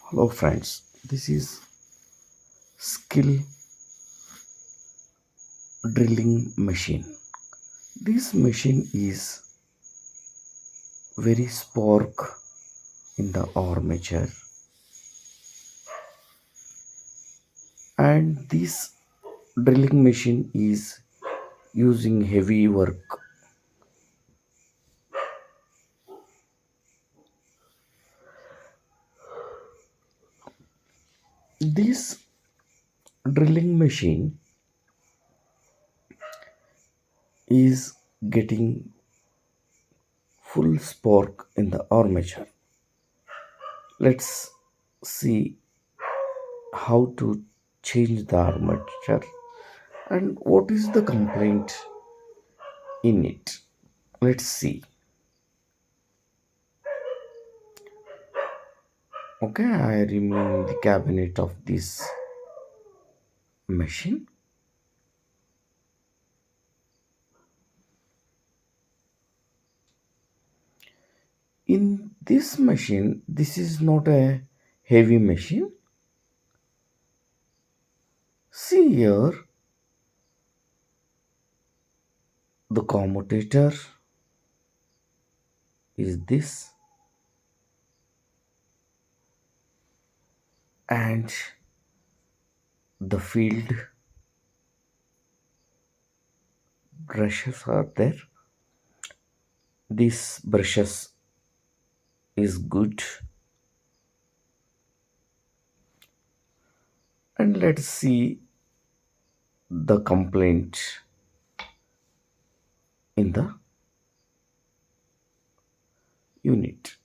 Hello friends, this is skill drilling machine. This machine is very spark in the armature, and this drilling machine is using heavy work. This drilling machine is getting full spark in the armature. Let's see how to change the armature and what is the complaint in it. Let's see. Okay, I remove the cabinet of this machine. In this machine, this is not a heavy machine. See here, the commutator is this, and the field brushes are there. These brushes is good, and let's see the complaint in the unit.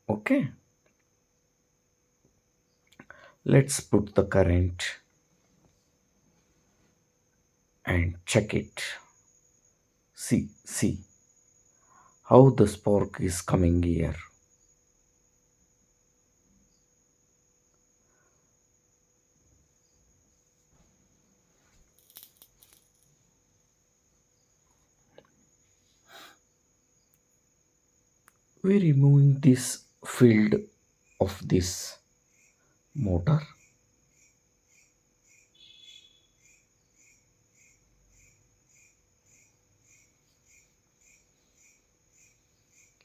Okay, let's put the current and check it. See how the spark is coming here. We're removing this field of this motor.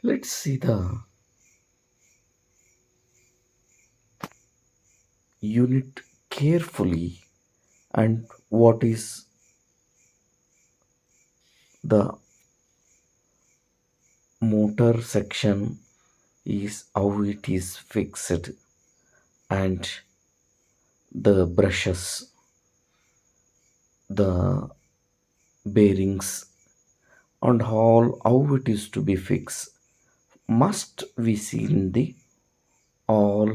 Let's see the unit carefully and what is the motor section is how it is fixed, and the brushes, the bearings, and all how it is to be fixed must be seen the all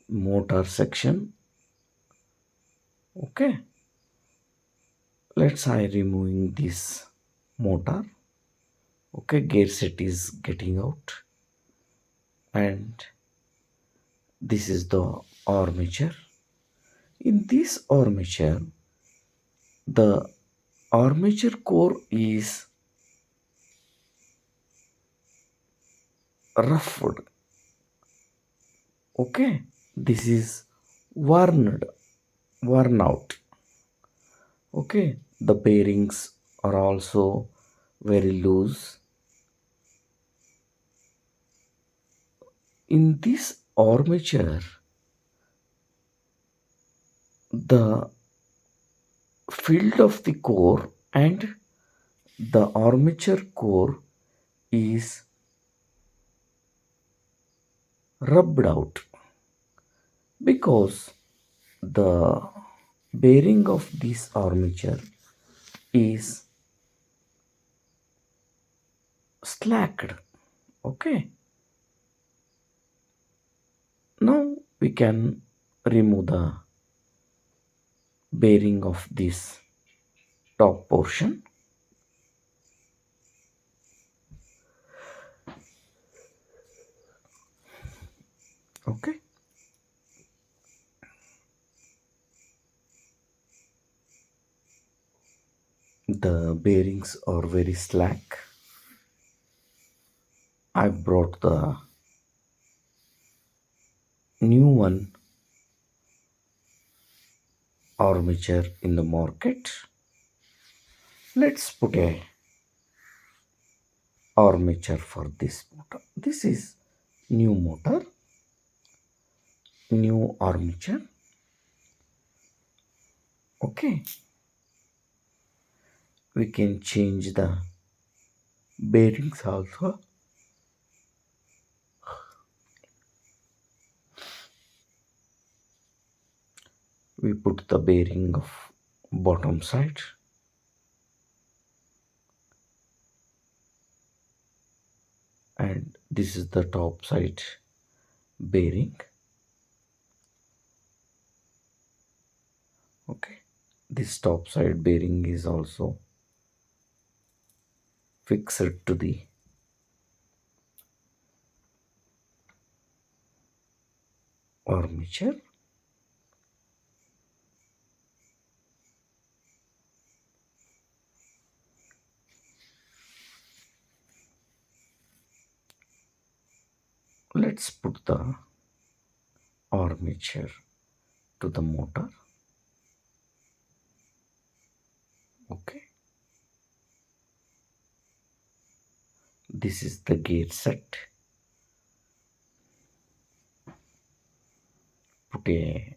motor section. Okay, let's I removing this motor. Okay, gear set is getting out, and this is the armature. In this armature, the armature core is roughed. Okay, this is worn worn out. Okay, the bearings are also very loose. In this armature, the field of the core and the armature core is rubbed out because the bearing of this armature is slacked. Okay, now we can remove the bearing of this top portion. Okay, the bearings are very slack. I brought the new one armature in the market. Let's put a armature for this motor. This is new motor, new armature. Okay, we can change the bearings also. We put the bearing of bottom side, and this is the top side bearing. Okay, this top side bearing is also fixed to the armature. Let's put the armature to the motor. Okay, this is the gear set. Put a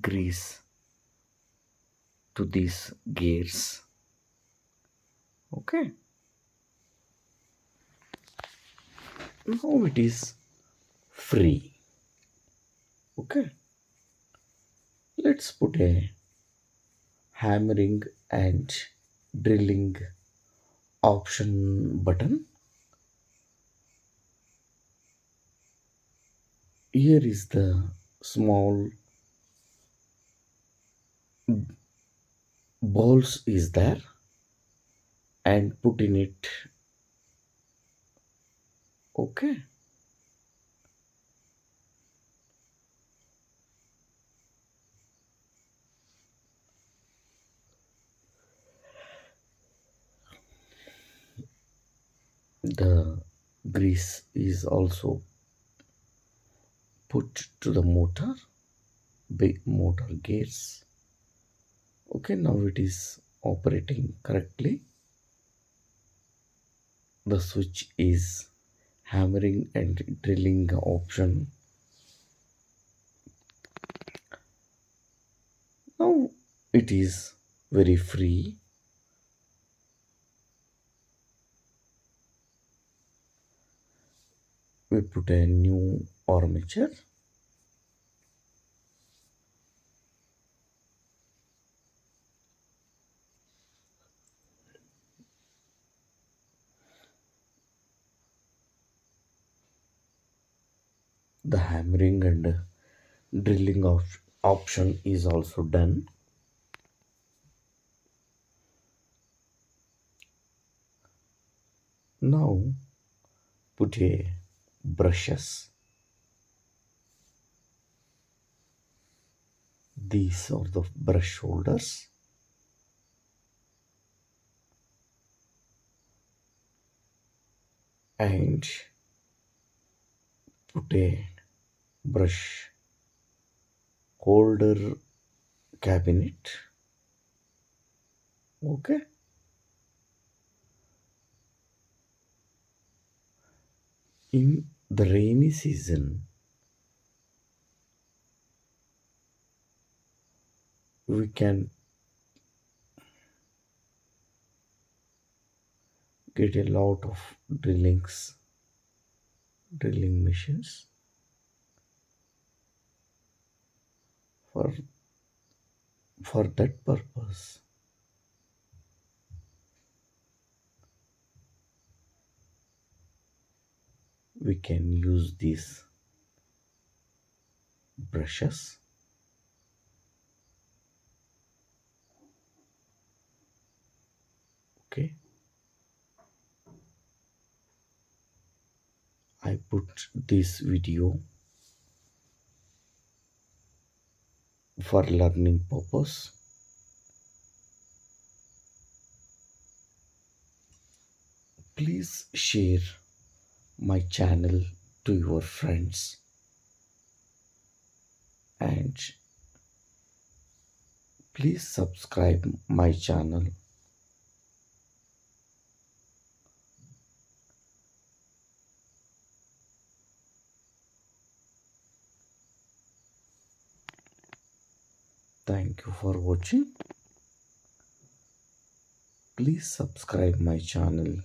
grease to these gears. Okay, now it is free. Okay, let's put a hammering and drilling option button. Here is the small balls is there, and put in it. Okay, the grease is also put to the motor, big motor gears. Okay, now it is operating correctly. The switch is hammering and drilling option. Now it is very free. We put a new armature. The hammering and drilling of option is also done. Now put a brushes. These are the brush holders, and put a brush holder cabinet. Okay, in the rainy season we can get a lot of drilling machines. For for that purpose we can use these brushes. Okay, I put this video for learning purpose. Please share my channel to your friends and please subscribe my channel. Thank you for watching. Please subscribe my channel.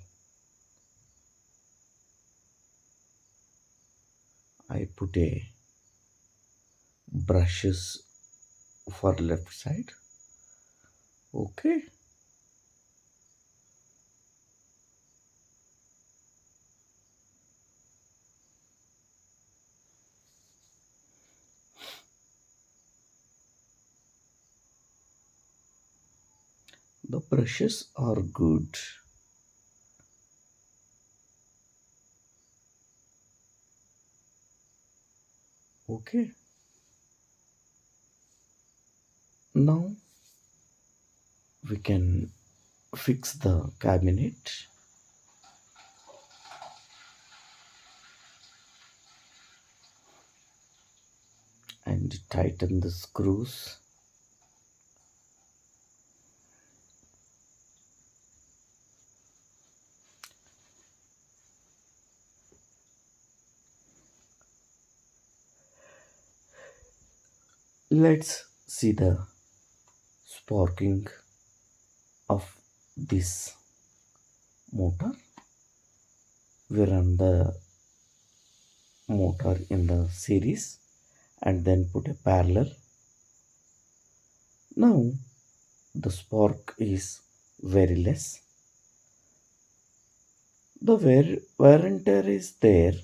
I put a brushes for left side. Okay. The brushes are good. Okay. Now we can fix the cabinet and tighten the screws. Let's see the sparking of this motor. We run the motor in the series and then put a parallel. Now the spark is very less. The wear and tear is there.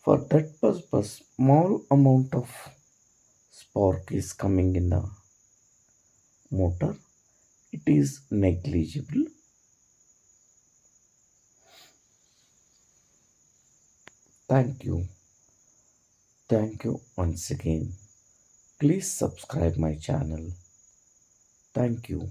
For that purpose, small amount of spark is coming in the motor. It is negligible. Thank you. Thank you once again. Please subscribe my channel. Thank you.